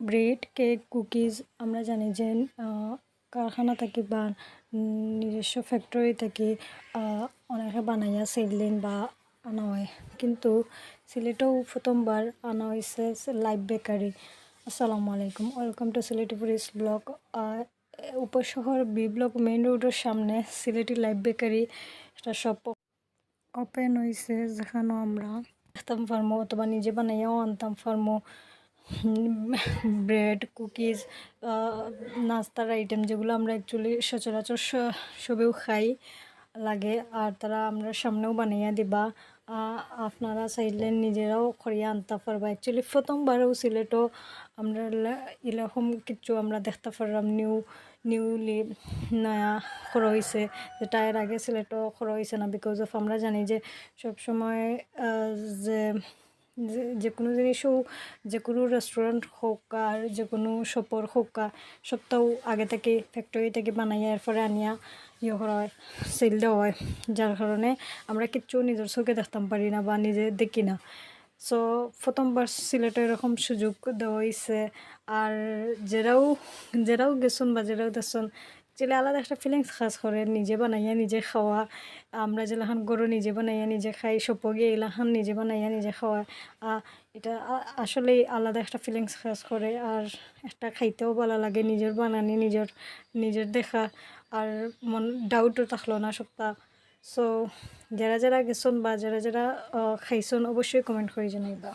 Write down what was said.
Bread cake cookies আমরা জানি যে কারখানা থেকে বা নিজস্ব ফ্যাক্টরি থেকে অনেকে বানাইয়া সেললেন বা আনা হয়, কিন্তু সিলেটেও প্রথমবার আনা হয়েছে লাইভ বেকারি। আসসালামু আলাইকুম, ওয়েলকাম টু সিলেটি পুরিস blog. Upashahar B block main রোডের সামনে সিলেটি লাইভ বেকারি একটা শপ ওপেন হয়েছে, যেখানে আমরা আনতাম পারমো অথবা নিজে বানাইয়াও আনতাম পারমো ব্রেড কুকিজ, নাস্তার আইটেম যেগুলো আমরা অ্যাকচুয়ালি সচরাচর সবেও খাই লাগে, আর তারা আমরা সামনেও বানাইয়া দিবা। আপনারা চাইলে নিজেরাও করিয়া আনতে পারবা। অ্যাকচুয়ালি প্রথমবারও সিলেটও আমরা এরকম কিছু আমরা দেখতে পারলাম, নিউলি নয়া করা হয়েছে, যেটা এর আগে সিলেটও করা হয়েছে না। বিকজ অফ আমরা জানি যে সবসময় যে যে কোনো জিনিসও, যে কোনো রেস্টুরেন্ট হোক আর যে কোনো শপর হোক, সবটাও আগে থেকে ফ্যাক্টরি থেকে বানাইয়া এরপরে আনিয়া করা হয়, সেল দেওয়া হয়, যার কারণে আমরা কিচ্ছু নিজের চোখে দেখতাম পারি না বা নিজে দেখি না। সো প্রথমবার সিলেটে এরকম সুযোগ দেওয়া হয়েছে। আর যেরাও গেছুন বা যেরাও দেখুন, যেটা আলাদা একটা ফিলিংস কাজ করে নিজে বানাইয়া নিজে খাওয়া। আমরা যেলাখান গরু নিজে বানাইয়া নিজে খাই, সপো গিয়ে এলাখান নিজে বানাইয়া নিজে খাওয়া, এটা আসলেই আলাদা একটা ফিলিংস কাজ করে। আর একটা খাইতেও ভালো লাগে, নিজের বানানি নিজের দেখা, আর ডাউটও থাকলো না সবটা। সো যারা যারা গেছন বা যারা যারা খাইছন অবশ্যই কমেন্ট করে জানাইবা।